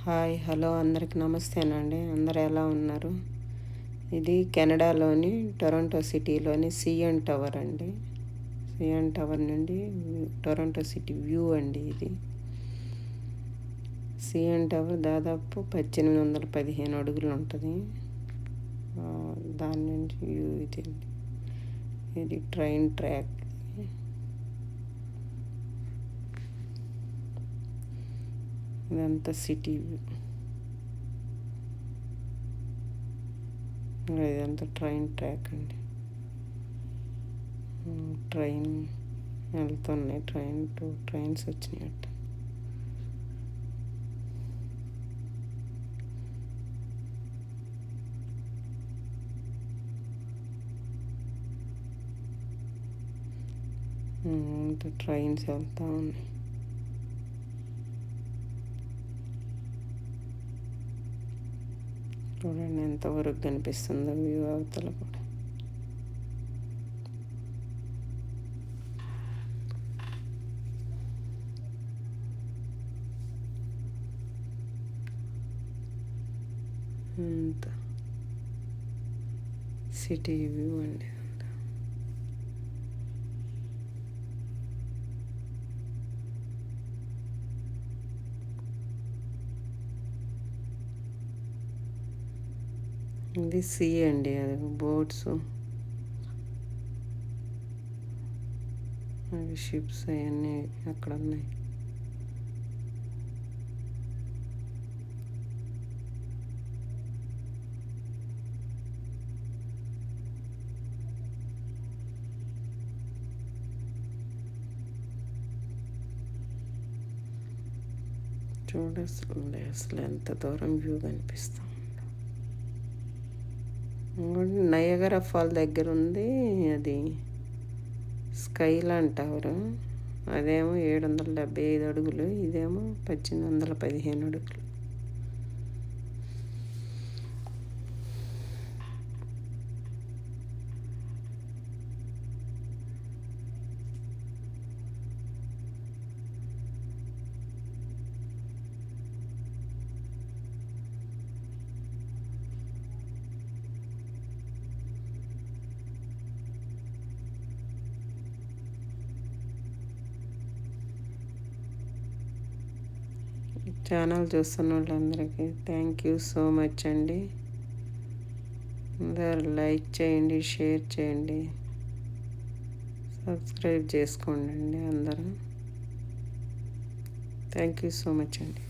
Hi hello అందరికి నమస్తేనండి. అందరు ఎలా ఉన్నారు? ఇది కెనడాలోని టొరంటో సిటీలోని సిఎన్ టవర్ అండి. సిఎన్ టవర్ నుండి టొరంటో సిటీ వ్యూ అండి. ఇది సిఎన్ టవర్ దాదాపు 1815 అడుగులు ఉంటుంది. దాని నుంచి వ్యూ ఇది అండి. ఇది ట్రైన్ ట్రాక్. ఇదంతా సిటీ వ్యూ. ఇదంతా ట్రైన్ ట్రాక్ అండి. ట్రైన్ వెళ్తున్నాయి. ట్రైన్స్ వచ్చినాయట. ట్రైన్స్ వెళ్తా ఉన్నాయి. చూడండి ఎంతవరకు కనిపిస్తుందో వ్యూ అవతల కూడా. అంత సిటీ వ్యూ అండి. ఇది సీ అండి. అది బోట్స్, అవి షిప్స్ అవన్నీ అక్కడ ఉన్నాయి. చూడండి అసలు ఎంత దూరం వ్యూ కనిపిస్తుంది. నయగరా ఫాల్ దగ్గర ఉంది. అది స్కైలాండ్ టవర్. అదేమో 775 అడుగులు, ఇదేమో 1815 అడుగులు. ఛానల్ చూస్తున్న వాళ్ళందరికీ థ్యాంక్ యూ సో మచ్ అండి. అందరు లైక్ చేయండి, షేర్ చేయండి, సబ్స్క్రైబ్ చేసుకోండి అందరూ. థ్యాంక్ యూ సో మచ్ అండి.